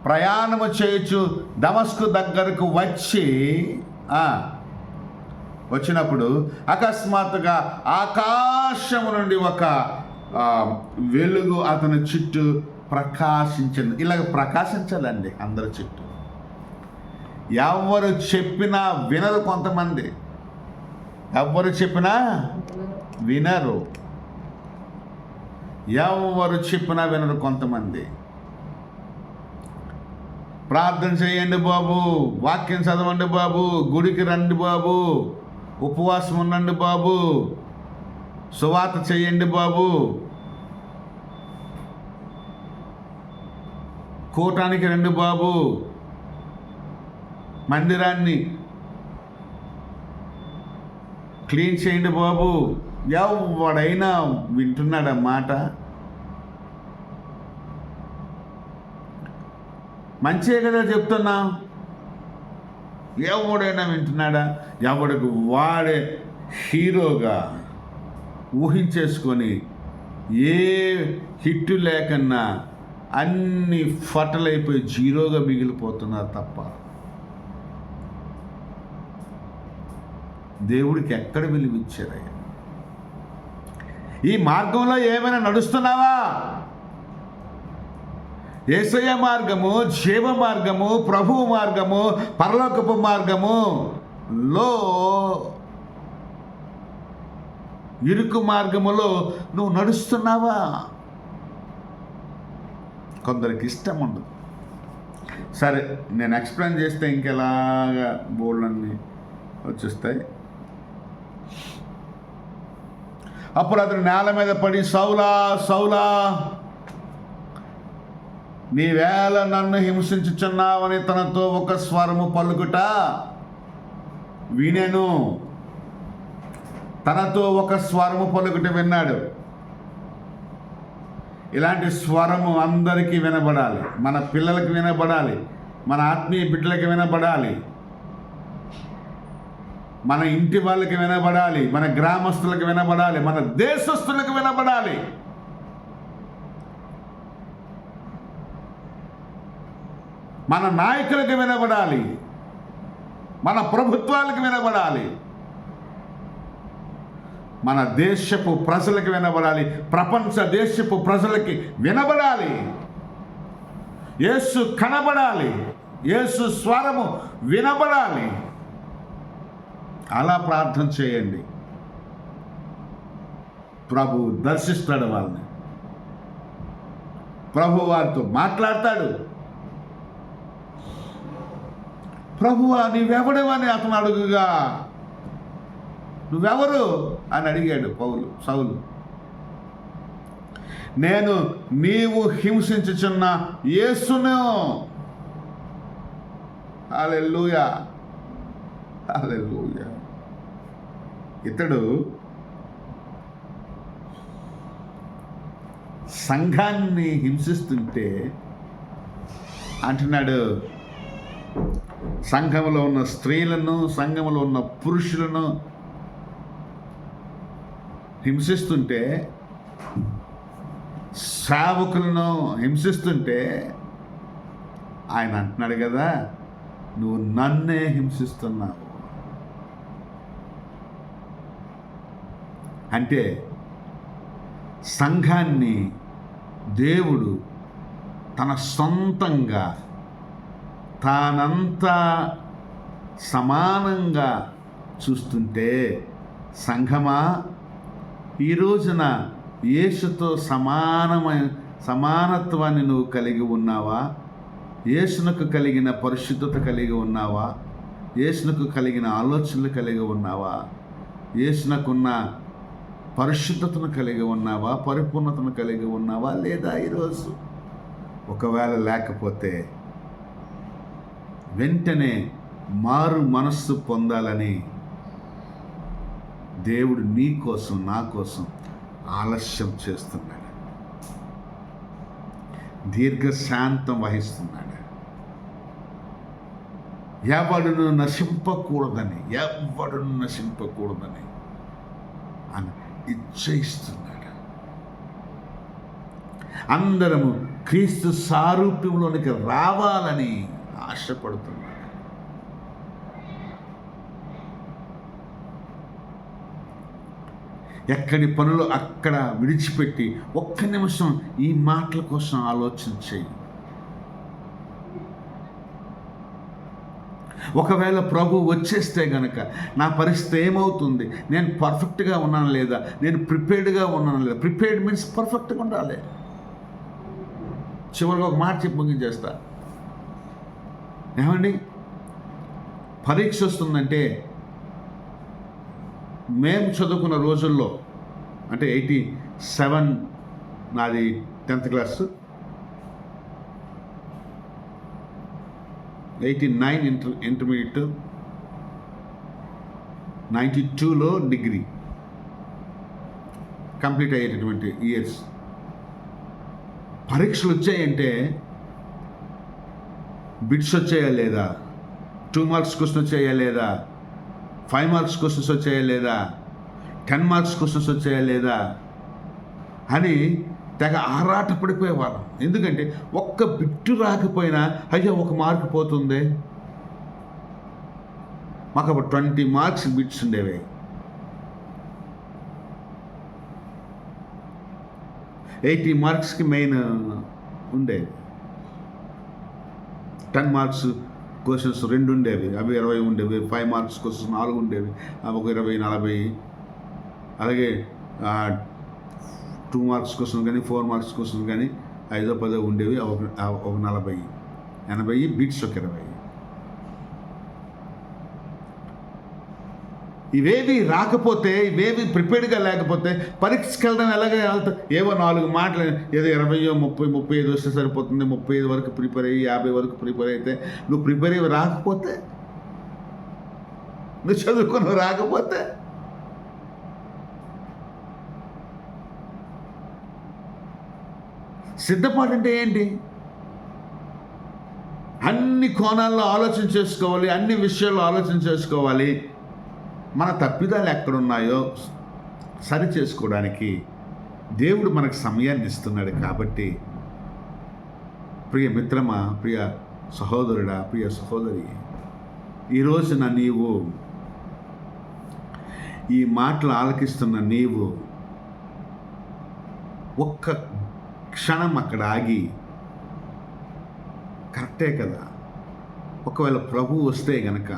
ప్రయాణము చేయొచ్చు దమస్కు దగ్గరకు వచ్చినప్పుడు అకస్మాత్తుగా ఆకాశము నుండి ఒక వెలుగు అతని చుట్టూ ప్రకాశించింది. ఇలాగ ప్రకాశించాలండి అందరి చుట్టూ. ఎవరు చెప్పినా వినరు, కొంతమంది ఎవరు చెప్పినా వినరు, ఎవరు చెప్పినా వినరు కొంతమంది. ప్రార్థన చేయండి బాబు, వాక్యం చదవండి బాబు, గుడికి రండి బాబు, ఉపవాసం ఉండండి బాబు, సువార్త చేయండి బాబు, కూటానికి రండి బాబు, మందిరాన్ని క్లీన్ చేయండి బాబు. ఎవడైనా వింటున్నాడా మాట? మంచిదే కదా చెప్తున్నా. ఎవడైనా వింటున్నాడా? ఎవడికి వాడే హీరోగా ఊహించేసుకొని ఏ హిట్టు లేకన్నా అన్ని ఫటలైపోయి జీరోగా మిగిలిపోతున్నారు తప్ప దేవుడికి ఎక్కడ విలువిచ్చారయ్యా? ఈ మార్గంలో ఏమైనా నడుస్తున్నావా? యేసయ్య మార్గము, జీవ మార్గము, ప్రభువు మార్గము, పరలోకపు మార్గములో ఇరుకు మార్గములో నువ్వు నడుస్తున్నావా? కొందరికి ఇష్టం ఉండదు. సరే, నేను ఎక్స్ప్లెయిన్ చేస్తే ఇంకెలాగా బోర్డులన్నీ వచ్చేస్తాయి. అప్పుడు అతను నేల మీద పడి, సౌలా సౌలా, నీవేళ నన్ను హింసించుచున్నావని తనతో ఒక స్వరము పలుకుట వినెను. తనతో ఒక స్వరము పలుకుట విన్నాడు. ఇలాంటి స్వరము అందరికీ వినబడాలి. మన పిల్లలకి వినబడాలి, మన ఆత్మీయ బిడ్డలకి వినబడాలి, మన ఇంటి వాళ్ళకి వినబడాలి, మన గ్రామస్తులకు వినబడాలి, మన దేశస్తులకు వినబడాలి. మన నాయకులకు వినబడాలి, మన ప్రభుత్వాలకు వినబడాలి, మన దేశపు ప్రజలకు వినబడాలి, ప్రపంచ దేశపు ప్రజలకి వినబడాలి. యేసు కనబడాలి, యేసు స్వరము వినబడాలి. అలా ప్రార్థన చేయండి. ప్రభు దర్శిస్తాడు వాళ్ళని, ప్రభు వారితో మాట్లాడతాడు. ప్రభువా నీవెవడవని అతను అడుగుగా, నువ్వెవరు అని అడిగాడు సౌలు. నేను నీవు హింసించుచున్న యేసును. హల్లెలూయా, హల్లెలూయా. ఇతడు సంఘాన్ని హింసిస్తుంటే అంటున్నాడు, సంఘంలో ఉన్న స్త్రీలను, సంఘంలో ఉన్న పురుషులను హింసిస్తుంటే, సేవకులను హింసిస్తుంటే ఆయన అంటున్నాడు కదా, నువ్వు నన్నే హింసిస్తున్నావు. అంటే సంఘాన్ని దేవుడు తన సొంతంగా తానంతా సమానంగా చూస్తుంటే, సంఘమా ఈ రోజున యేసుతో సమానత్వాన్ని నువ్వు కలిగి ఉన్నావా? యేసునకు కలిగిన పరిశుద్ధత కలిగి ఉన్నావా? యేసునకు కలిగిన ఆలోచనలు కలిగి ఉన్నావా? యేసునకున్న పరిశుద్ధతను కలిగి ఉన్నావా? పరిపూర్ణతను కలిగి ఉన్నావా లేదా ఈరోజు? ఒకవేళ లేకపోతే వెంటనే మారు మనస్సు పొందాలని దేవుడు నీ కోసం, నా కోసం ఆలస్యం చేస్తున్నాడు, దీర్ఘశాంతం వహిస్తున్నాడు. ఎవడును నశింపకూడదని అని ఇచ్ఛయిస్తున్నాడు. అందరము క్రీస్తు సారూప్యంలోనికి రావాలని ఆశపడుతున్నాడు. ఎక్కడి పనులు అక్కడ విడిచిపెట్టి ఒక్క నిమిషం ఈ మాటల కోసం ఆలోచన చేయి. ఒకవేళ ప్రభు వచ్చేస్తే గనక నా పరిస్థితి ఏమవుతుంది? నేను పర్ఫెక్ట్గా ఉన్నాను లేదా? నేను ప్రిపేర్డ్గా ఉన్నాను లేదా? ప్రిపేర్డ్ మీన్స్ పర్ఫెక్ట్గా ఉండాలి. చివరిగా ఒక మాట చెప్పి ముగించేస్తా. ఏమండి, పరీక్ష వస్తుందంటే మేము చదువుకున్న రోజుల్లో, అంటే 87 నాది 10th క్లాసు, 89 ఇంటర్మీడియట్, 92లో డిగ్రీ కంప్లీట్ అయ్యేటటువంటి ఇయర్స్. పరీక్షలు వచ్చాయంటే బిట్స్ వచ్చాయా లేదా, 2 మార్క్స్ క్వశ్చన్ వచ్చాయా లేదా, 5 మార్క్స్ క్వశ్చన్స్ వచ్చాయా లేదా, 10 మార్క్స్ క్వశ్చన్స్ వచ్చాయా లేదా అని తెగ ఆరాట పడిపోయేవాళ్ళం. ఎందుకంటే ఒక్క బిట్టు రాకపోయినా అయ్యో 1 మార్క్ పోతుంది. మాకు అప్పుడు 20 మార్క్స్ బిట్స్ ఉండేవి. 80 మార్క్స్కి మెయిన్ ఉండేవి. 10 మార్క్స్ క్వశ్చన్స్ 2 ఉండేవి, అవి 20 ఉండేవి. 5 మార్క్స్ క్వశ్చన్స్ 4 ఉండేవి, అవి ఒక 20, 40. అలాగే 2 మార్క్స్ క్వశ్చన్ కానీ 4 మార్క్స్ క్వశ్చన్ కానీ 5, 10 ఉండేవి, ఒక 40, 80 బిట్స్ ఒక 20. ఇవేవి రాకపోతే, ఇవేవి ప్రిపేర్డ్గా లేకపోతే పరీక్షకి వెళ్ళడం ఎలాగే వెళ్తా? ఏవో 4 మాటలు, ఏదో 20, 30, 35 వస్తే సరిపోతుంది. 35 వరకు ప్రిపేర్ అయ్యి 50 వరకు ప్రిపేర్ అయితే, నువ్వు ప్రిపేర్ అయ్యి రాకపోతే, నువ్వు చదువుకుని రాకపోతే, సిద్ధపాటు అంటే ఏంటి? అన్ని కోణాల్లో ఆలోచన చేసుకోవాలి, అన్ని విషయాల్లో ఆలోచన చేసుకోవాలి. మన తప్పిదాలు ఎక్కడున్నాయో సరి చేసుకోవడానికి దేవుడు మనకు సమయాన్ని ఇస్తున్నాడు. కాబట్టి ప్రియ మిత్రమా, ప్రియ సహోదరుడా, ప్రియ సహోదరి, ఈరోజున నీవు ఈ మాటలు ఆలకిస్తున్న నీవు ఒక్క క్షణం అక్కడ ఆగి, కరెక్టే కదా, ఒకవేళ ప్రభు వస్తే గనక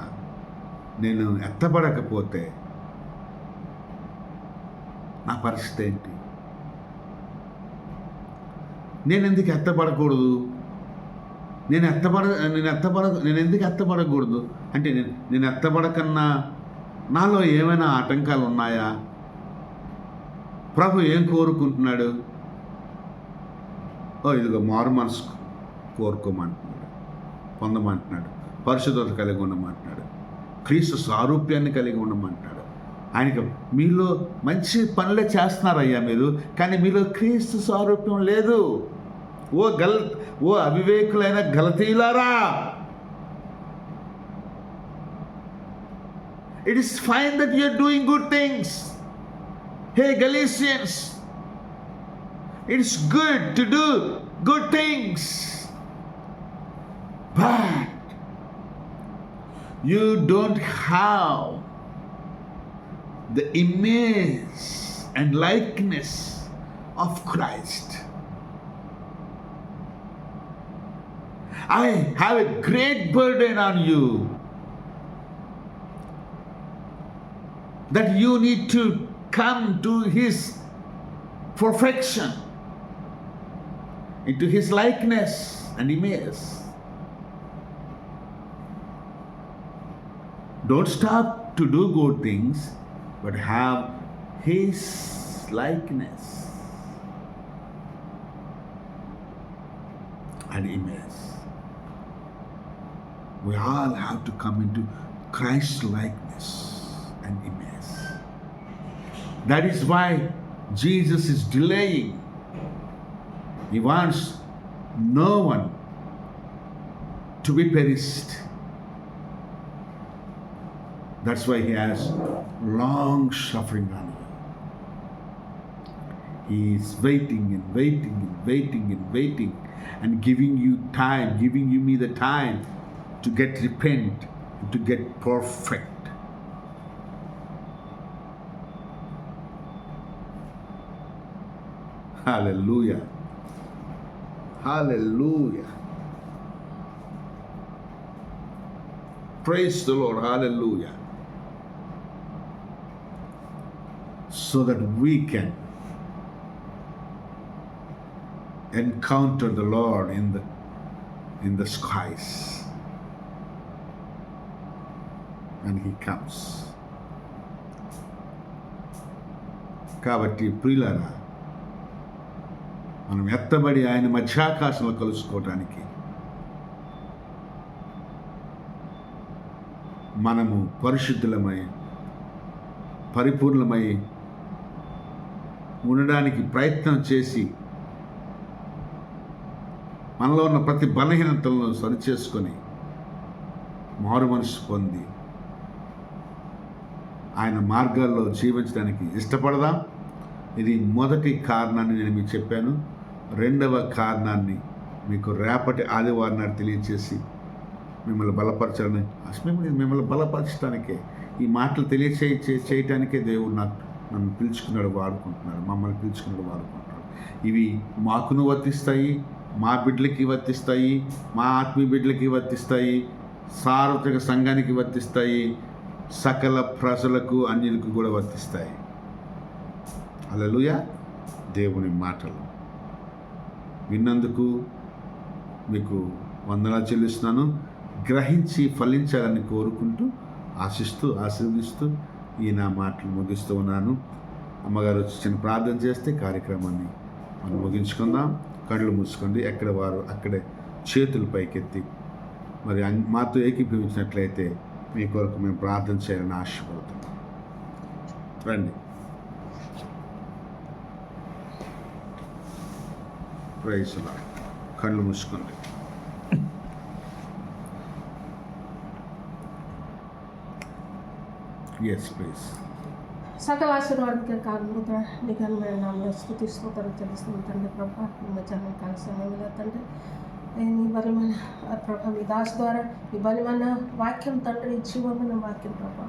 నేను ఎత్తబడకపోతే నా పరిస్థితి ఏంటి? నేను ఎందుకు ఎత్తబడకూడదు? నేను ఎందుకు ఎత్తబడకూడదు అంటే, నేను ఎత్తబడకన్నా నాలో ఏమైనా ఆటంకాలు ఉన్నాయా? ప్రభు ఏం కోరుకుంటున్నాడు? ఇదిగో మారు మనసు కోరుకోమంటున్నాడు, పొందమంటున్నాడు, పరిశుద్ధత కలిగి ఉండమంటున్నాడు, క్రీస్తు సారూప్యాన్ని కలిగి ఉండమంటున్నాడు. ఆయనకి మీలో మంచి పనులే చేస్తున్నారయ్యా మీరు, కానీ మీలో క్రీస్తు సారూప్యం లేదు. ఓ అవివేకులైన గలతీయులారా, it is fine that you are doing good things. Hey Galatians, it is good to do good things, but you don't have the image and likeness of Christ. I have a great burden on you, that you need to come to His perfection, into His likeness and image. Don't stop to do good things, but have His likeness and image. We all have to come into Christ's likeness and image. That is why Jesus is delaying. He wants no one to be perished, That's why he has long suffering on you. He is waiting and waiting and waiting and waiting and giving you time, giving you me the time to get repent, to get perfect. Hallelujah. Hallelujah. Praise the Lord. Hallelujah. So that we can encounter the Lord in the skies when he comes. కాబట్టి ప్రియులారా, మనం ఎత్తబడి ఆయన మధ్యాకాశంలో కలుసుకోవటానికి మనము పరిశుద్ధులమై పరిపూర్ణమై ఉండడానికి ప్రయత్నం చేసి మనలో ఉన్న ప్రతి బలహీనతలను సరిచేసుకొని మారు మనసు పొంది ఆయన మార్గాల్లో జీవించడానికి ఇష్టపడదాం. ఇది మొదటి కారణాన్ని నేను మీకు చెప్పాను. రెండవ కారణాన్ని మీకు రేపటి ఆదివారం నాడు తెలియచేసి మిమ్మల్ని బలపరచాలని, మిమ్మల్ని బలపరచడానికే ఈ మాటలు చేయటానికే దేవుడు నన్ను పిలుచుకున్నాడు, వాడుకుంటున్నాడు, మమ్మల్ని పిలుచుకున్నాడు, వాడుకుంటున్నాడు. ఇవి మాకును వర్తిస్తాయి, మా బిడ్డలకి వర్తిస్తాయి, మా ఆత్మీయ బిడ్డలకి వర్తిస్తాయి, సార్వత్రిక సంఘానికి వర్తిస్తాయి, సకల ప్రజలకు అన్యులకు కూడా వర్తిస్తాయి. హల్లెలూయా. దేవుని మాటలు విన్నందుకు మీకు వందనాలు చెల్లిస్తున్నాను. గ్రహించి ఫలించాలని కోరుకుంటూ, ఆశీర్వదిస్తూ ఈ నా మాటలు ముగిస్తూ ఉన్నాను. అమ్మగారు వచ్చి చిన్న ప్రార్థన చేస్తే కార్యక్రమాన్ని మనం ముగించుకుందాం. కళ్ళు మూసుకోండి, ఎక్కడ వారు అక్కడే చేతులు పైకెత్తి మరి మాతో ఏకీభవించినట్లయితే మీ కొరకు మేము ప్రార్థన చేయాలని ఆశపడుతున్నాం. రండి. Praise Lord. కళ్ళు మూసుకోండి. Yes please. సకల ఆశీర్వాదక కారణముద్ర నిఘనమైన నామలో స్తుతి స్తోత్రం చెల్లిస్తున్నాం తండ్రి ప్రభా. ఈ మధ్యాహ్నం కాల సమయంలో తండ్రి నీ బలమైన ప్రభా, మీ దాస్ ద్వారా ఈ బలమైన వాక్యం తండ్రి, జీవమైన వాక్యం ప్రభా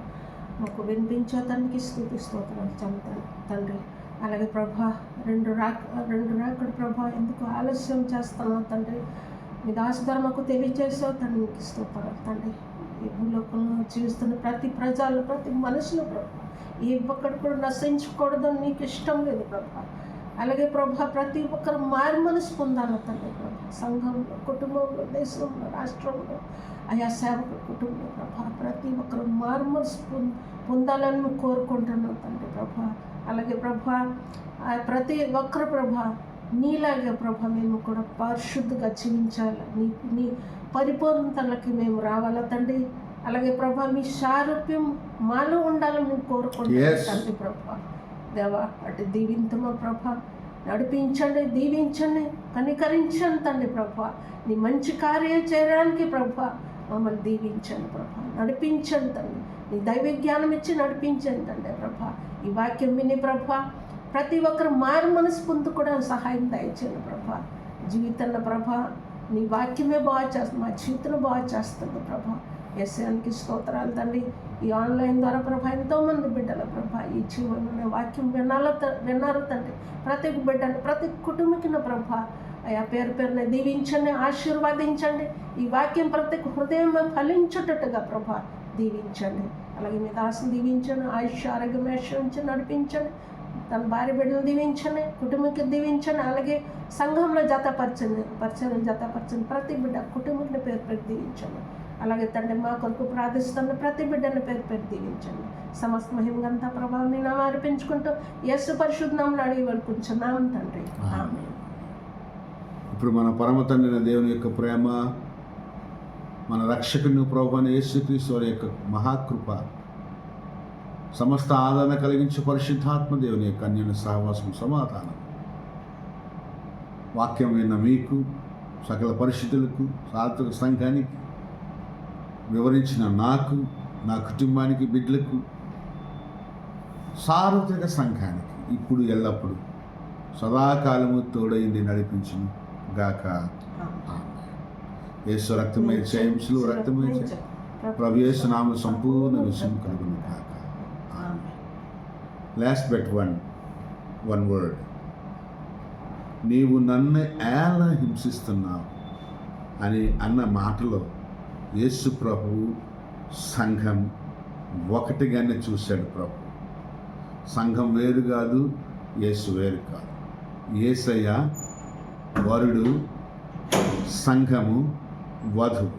మాకు వినిపించే తండ్రికి స్తుతి స్తోత్రాలు చెల్లుతాను తండ్రి. అలాగే ప్రభా రెండు రాకడ ప్రభా ఎందుకు ఆలస్యం చేస్తున్నావు తండ్రి, మీ దాస్ ద్వారా మాకు తెలియజేసావు తండ్రి. మీకు స్తోత్రాలు తండ్రి. ఈ భూలోకంలో జీవిస్తున్న ప్రతి ప్రజలు, ప్రతి మనుషులు ప్రభా ఏ ఒక్కడు కూడా నశించకూడదు, నీకు ఇష్టం లేదు ప్రభా. అలాగే ప్రభా ప్రతి ఒక్కరు మారు మనసు పొందాలి తండ్రి ప్రభా. సంఘంలో, కుటుంబంలో, దేశంలో, రాష్ట్రంలో, ఆయా సేవకుల కుటుంబంలో ప్రభా ప్రతి ఒక్కరు మారు మనసు పొందాలని మేము కోరుకుంటున్నాం తండ్రి ప్రభా. అలాగే ప్రభా ప్రతి ఒక్కరు ప్రభా నీలాగే ప్రభా మేము కూడా పరిశుద్ధిగా జీవించాలి, నీ పరిపూర్ణతలకి మేము రావాలా తండ్రి. అలాగే ప్రభా మీ సారూప్యం మాలో ఉండాలని మేము కోరుకుంటున్నాం తండ్రి ప్రభా. దేవా అటు దీవింతమా ప్రభా, నడిపించండి, దీవించండి, కనికరించండి తండ్రి ప్రభా. నీ మంచి కార్యం చేయడానికి ప్రభా మమ్మల్ని దీవించండి ప్రభా, నడిపించండి తండ్రి. నీ దైవ జ్ఞానం ఇచ్చి నడిపించండి తండ్రి ప్రభా. ఈ వాక్యం విని ప్రభా ప్రతి ఒక్కరు మారు మనసు పొందు కూడా సహాయం దయచేయండి ప్రభా. జీవితంలో ప్రభా నీ వాక్యమే బాగా చేస్తుంది, మా జీవితంలో బాగా చేస్తుంది ప్రభా. యెస్యానికి స్తోత్రాలు తండ్రి. ఈ ఆన్లైన్ ద్వారా ప్రభా ఎంతోమంది బిడ్డల ప్రభా ఈ జీవనమైన వాక్యం విన్నారు తండ్రి. ప్రతి బిడ్డను, ప్రతి కుటుంబకిన ప్రభా అయా పేరు పేరున దీవించండి, ఆశీర్వాదించండి. ఈ వాక్యం ప్రతి హృదయం ఫలించుటట్టుగా ప్రభా దీవించండి. అలాగే మీ దాసుని దీవించండి, ఆయుష్ ఆరోగ్యం ఐశ్వర్యించండి, నడిపించండి. తన భార్య బిడ్డలు దీవించండి, కుటుంబంకి దీవించండి. అలాగే సంఘంలో జతపరచండి ప్రతి బిడ్డ కుటుంబంలో పేరు పేరు దీవించండి. అలాగే తండ్రి మా కొరకు ప్రార్థిస్తున్న ప్రతి బిడ్డను పేరు పేరు దీవించండి. సమస్త మహిమగంతా ప్రభావం నేను అర్పించుకుంటూ యేసు పరిశుద్ధ నామమున అడిగి వేడుకుంటున్నాం తండ్రి, ఆమేన్. ఇప్పుడు మన పరమ తండ్రి దేవుని యొక్క ప్రేమ, మన రక్షకుని ప్రభువైన యేసుక్రీస్తు వారి యొక్క మహాకృప, సమస్త ఆదరణ కలిగించే పరిశుద్ధాత్మ దేవుని యొక్క అన్యోన్య సహవాసం, సమాధానం వాక్యం విన్న మీకు, సకల పరిశుద్ధులకు, సాత్విక సంఘానికి వివరించిన నాకు నా కుటుంబానికి, బిడ్డలకు, సార్వత్రిక సంఘానికి ఇప్పుడు ఎల్లప్పుడు సదాకాలము తోడైంది నడిపించును గాక. యేసు రక్తమై జయములు రక్తమై ప్రభు యేసు నామ సంపూర్ణ విషయం కలుగును గాక. Last but one word. నీవు నన్ను ఎలా హింసిస్తున్నావు అని అన్న మాటలో యేసు ప్రభు సంఘం ఒకటిగానే చూశాడు. ప్రభు సంఘం వేరు కాదు, యేసు వేరు కాదు. యేసయ్య వరుడు, సంఘము వధువు.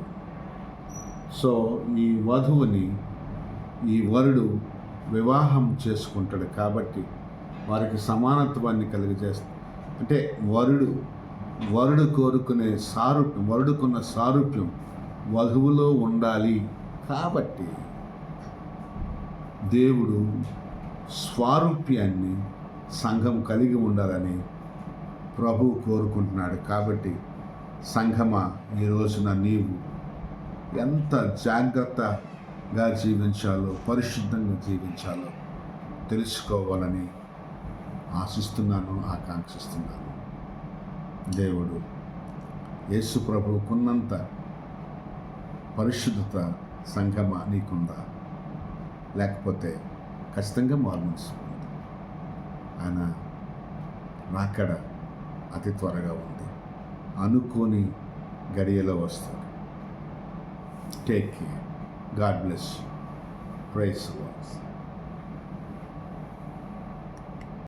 సో ఈ వధువుని ఈ వరుడు వివాహం చేసుకుంటాడు కాబట్టి వారికి సమానత్వాన్ని కలిగజేస్తాడు. అంటే వరుడు కోరుకునే సారూప్యం, వరుడుకున్న సారూప్యం వధువులో ఉండాలి. కాబట్టి దేవుడు స్వారూప్యాన్ని సంఘం కలిగి ఉండాలని ప్రభు కోరుకుంటున్నాడు. కాబట్టి సంఘమా, ఈ రోజున నీవు ఎంత జాగ్రత్తగా జీవించాలో, పరిశుద్ధంగా జీవించాలో తెలుసుకోవాలని ఆశిస్తున్నాను, ఆకాంక్షిస్తున్నాను. దేవుడు యేసు ప్రభువుకున్నంత పరిశుద్ధత సంఘమా నీకుందా? లేకపోతే ఖచ్చితంగా మారుమనసు. ఆయన రాకడ అతి త్వరగా ఉంది. అనుకోని గడియలో వస్తాడు. Take care. God bless you. Praise the lord.